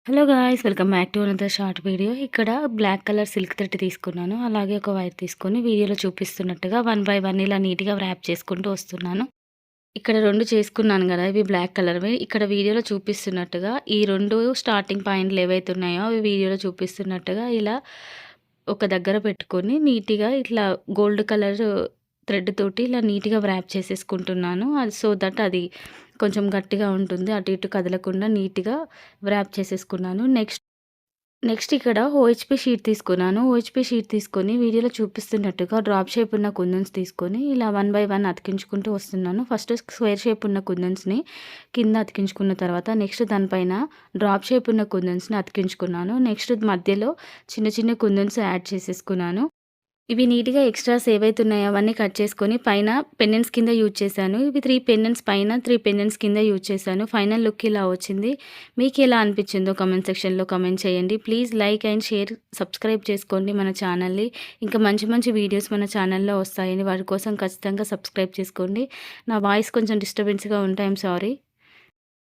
Hello guys! Welcome back to another short video. ఇక్కడ black colour silk thread తీసుకున్నాను. అలాగే ఒక వైర్ తీసుకొని వీడియోలో చూపిస్తున్నట్టుగా వన్ బై వన్ ఇలా నీట్‌గా వ్రాప్ చేసుకుంటూ వస్తున్నాను. ఇక్కడ 2 చేసుకున్నాను గదా! ఇవి బ్లాక్ కలర్‌వి. ఇక్కడ వీడియోలో చూపిస్తున్నట్టుగా ఈ 2 స్టార్టింగ్ పాయింట్లు ఏవైతే ఉన్నాయో అవి వీడియోలో చూపిస్తున్నట్టుగా ఇలా ఒక దగ్గర పెట్టుకొని నీట్‌గా ఇట్లా గోల్డ్ కలర్ థ్రెడ్ తోటి ఇలా నీట్‌గా వ్రాప్ చేసేసుకుంటున్నాను. అది సో దట్ అది కొంచెం గట్టిగా ఉంటుంది. అటు ఇటు కదలకుండా నీట్‌గా వ్రాప్ చేసేసుకున్నాను. నెక్స్ట్ ఇక్కడ ఓహెచ్‌పీ షీట్ తీసుకున్నాను. ఓహెచ్‌పీ షీట్ తీసుకొని వీడియోలో చూపిస్తున్నట్టుగా డ్రాప్ షేప్ ఉన్న కుందన్స్ తీసుకొని ఇలా వన్ బై వన్ అతికించుకుంటూ వస్తున్నాను. ఫస్ట్ స్క్వేర్ షేప్ ఉన్న కుందన్స్‌ని కింద అతికించుకున్న తర్వాత నెక్స్ట్ దానిపైన డ్రాప్ షేప్ ఉన్న కుందన్స్‌ని అతికించుకున్నాను. నెక్స్ట్ మధ్యలో చిన్న చిన్న కుందన్స్ యాడ్ చేసేసుకున్నాను. ఇవి నీట్‌గా ఎక్స్‌ట్రాస్ ఏవైతే ఉన్నాయో అవన్నీ కట్ చేసుకొని పైన పెండెంట్స్ కింద యూజ్ చేశాను. ఇవి 3 పెండెంట్స్ పైన, 3 పెండెంట్స్ కింద యూజ్ చేశాను. ఫైనల్ లుక్ ఇలా వచ్చింది. మీకెలా అనిపించిందో కామెంట్ సెక్షన్‌లో కామెంట్ చేయండి. Please like and share, subscribe చేసుకోండి మన ఛానల్‌ని. ఇంకా మంచి మంచి వీడియోస్ మన ఛానల్‌లో వస్తాయండి. వాటి కోసం ఖచ్చితంగా సబ్స్క్రైబ్ చేసుకోండి. నా వాయిస్ కొంచెం డిస్టర్బెన్స్‌గా ఉంటే ఐయామ్ సారీ.